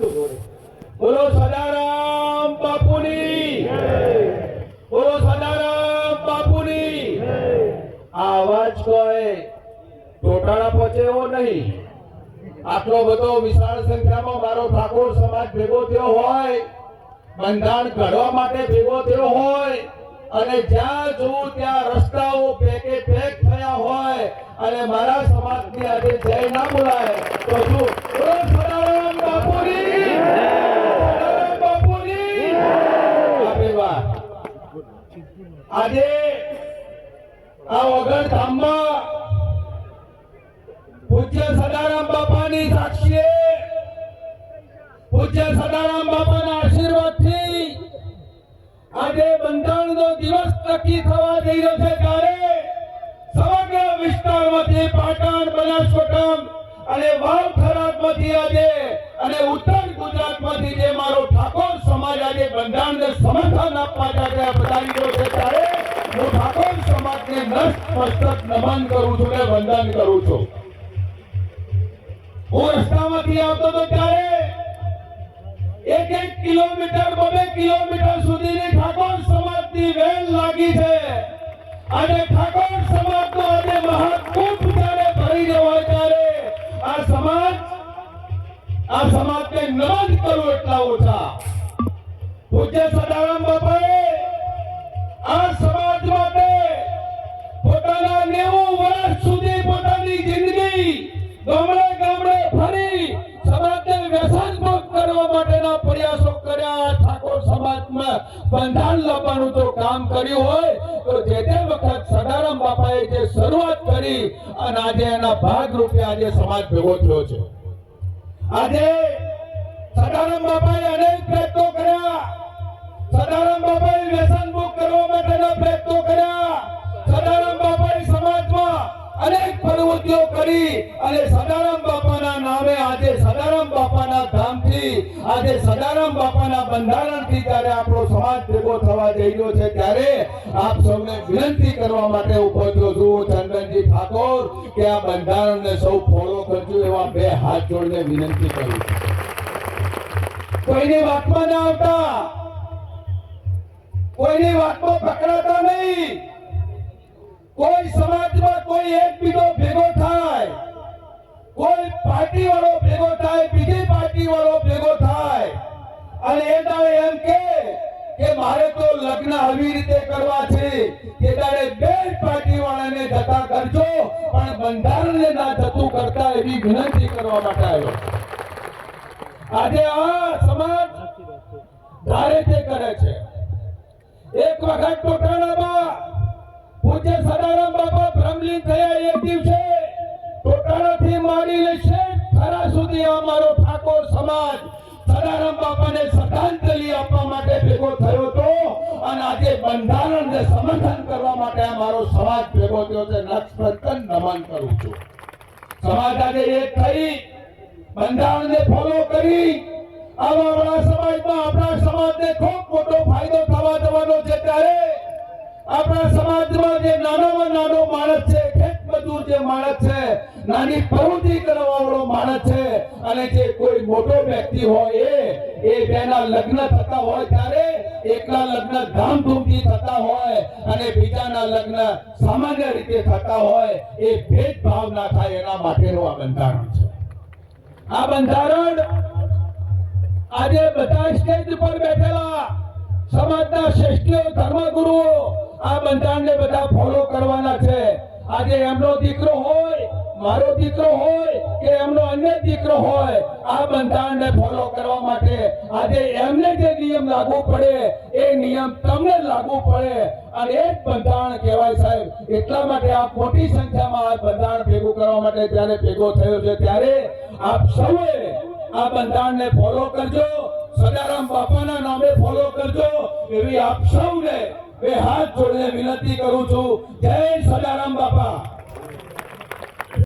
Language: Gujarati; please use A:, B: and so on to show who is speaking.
A: બોલો સદારામ બાપુની, બોલો સદારામ બાપુની। આ અવાજ કોઈ ટોટાળા પહોંચે એવો નહીં। આટલો બધો વિશાળ સંખ્યામાં મારો ઠાકોર સમાજ ભેગો થયો હોય, બંધારણ ઘડવા માટે ભેગો થયો હોય, અને જ્યાં જોઉં ત્યાં રસ્તાઓ પેકે પેક થયા હોય, અને મારા સમાજની આજે જય ના બોલાય તો શું? બોલો સદારામ બાપુની, સદારામ બાપુની। આપણી વાત આજે આ વગર ધામમાં પૂજ્ય સદારામ બાપાની સાક્ષીએ, પૂજ્ય સદારામ બાપાના આશીર્વાદથી આજે બંધારણનો દિવસ નક્કી થવા જઈ રહ્યો છે, ત્યારે સમગ્ર વિસ્તારમાંથી પાટણ, બનાસકાંઠા અને વાવ થરાદમાંથી આજે અને ઉત્તર ગુજરાતમાંથી જે મારો ઠાકોર સમાજ આજે બંધારણને સમર્થન આપવા માટે પધારી રહ્યો છે, ત્યારે હું ઠાકોર સમાજને નતમસ્તક નમન કરું છું અને વંદન કરું છું। હું રસ્તામાંથી આવતો તો ત્યારે 1 કિલોમીટર 2 કિલોમીટર સુધીની ઠાકોર સમાજની વેલ લાગી છે, અને ઠાકોર સમાજનો આજે મહાકુંભ જ્યારે ભરી જવાય ત્યારે આ સમાજને નમન કરું એટલા ઓછા। પૂજ્ય સદારામ બાપાએ આ સમાજ માટે પોતાના 90 વર્ષ સુધી પોતાની જિંદગી ગામડે ગામડે ફરી સમાજને વ્યસન મુક્ત કરવા માટેના પ્રયાસો કર્યા। ઠાકોર સમાજમાં બંધારણ લાવવાનું જો કામ કર્યું હોય તો જે તે વખત સદારામ બાપાએ જે શરૂઆત કરી અને આજે એના ભાગરૂપે આજે સમાજ ભેગો થયો છે। આજે સદારામ બાપાએ અનેક પ્રયત્નો કર્યા, સદારામ બાપાએ વ્યસન મુક્ત કરવા માટેના પ્રયત્નો કર્યા, સદારામ બાપાએ સમાજમાં અનેક પ્રવૃત્તિઓ કરી, અને સદારામ બાપાના નામે આજે સદારામ બાપાના ધામથી આજે સદારામ બાપાના બંધારણથી જ્યારે આપણો સમાજ ભેગો થવા જઈ રહ્યો છે, ત્યારે આપ સૌને વિનંતી કરવા માટે ઉભો થયો છું ચંદનજી ઠાકોર કે આ બંધારણને સૌ ફોલો કરજો, એવા 2 હાથ જોડીને વિનંતી કરું છું। કોઈની વાતમાં ના આવતા, કોઈની વાતમાં પકડાતા નહીં। કોઈ સમાજમાં કોઈ એક બીજો ભેગો થાય, કોઈ પાર્ટી વાળો ભેગો થાય, બીજી પાર્ટી વાળો ભેગો થાય, અને એ દાડે એમ કે મારે તો લગ્ન આવી રીતે કરવા છે, એ દાડે 2 પાર્ટી વાળાને જતા કરજો, પણ બંધારણને ના જતું કરતા એવી વિનંતી કરવા માટે આવ્યો। આજે આ સમાજ ધારે તે કરે છે। એક વખત ટોટાણામાં પૂજ્ય સદારામ બાપા બ્રહ્મલીન થયા એક દિવસે ટોટાણાથી માંડીને થરા સુધી અમારો ઠાકોર સમાજ સદારામ બાપાને શ્રદ્ધાંજલિ આપવા માટે ભેગો થયો હતો, અને આજે બંધારણને સમર્થન કરવા માટે અમારો સમાજ ભેગો થયો છે। નતમસ્તક નમન કરું છું। સમાજ આજે એક થઈ બંધારણને ફોલો કરી આપણા સમાજમાં આપણા સમાજને ખૂબ મોટો ફાયદો થવા જવાનો છે, ત્યારે આપણા સમાજમાં જે નાનામાં નાનો માણસ છે, ખેત મજૂર જે માણસ છે, નાની પ્રવૃત્તિ કરવાવાળો માણસ છે, અને જે કોઈ મોટો વ્યક્તિ હોય એ બેના લગ્ન થતા હોય ત્યારે એકના લગ્ન ધામધૂમથી થતા હોય અને બીજાના લગ્ન સામાન્ય રીતે થતા હોય, એ ભેદભાવ ના થાય એના માટેનું આ બંધારણ છે। આ બંધારણ આજે બધા સ્ટેજ પર બેઠેલા સમાજના શ્રેષ્ઠીઓ, ધર્મગુરુઓ આ બંધારણને બધા ફોલો કરવાના છે। આજે એમનો દીકરો હોય, મારો દીકરો હોય કે એમનો અન્ય દીકરો હોય, આ બંધારણને ફોલો કરવા માટે આજે એમને જે નિયમ લાગુ પડે એ નિયમ તમને લાગુ પડે, અને એ જ બંધારણ કહેવાય સાહેબ। એટલા માટે આ મોટી સંખ્યામાં આ બંધારણ ભેગું કરવા માટે જ્યારે ભેગો થયો છે, ત્યારે આપ સૌએ આ બંધારણને ફોલો કરજો, સદારામ બાપાના નામે ફોલો કરજો, એવી આપ સૌને 2 હાથ જોડીને વિનંતી કરું છું। જય સદારામ બાપા।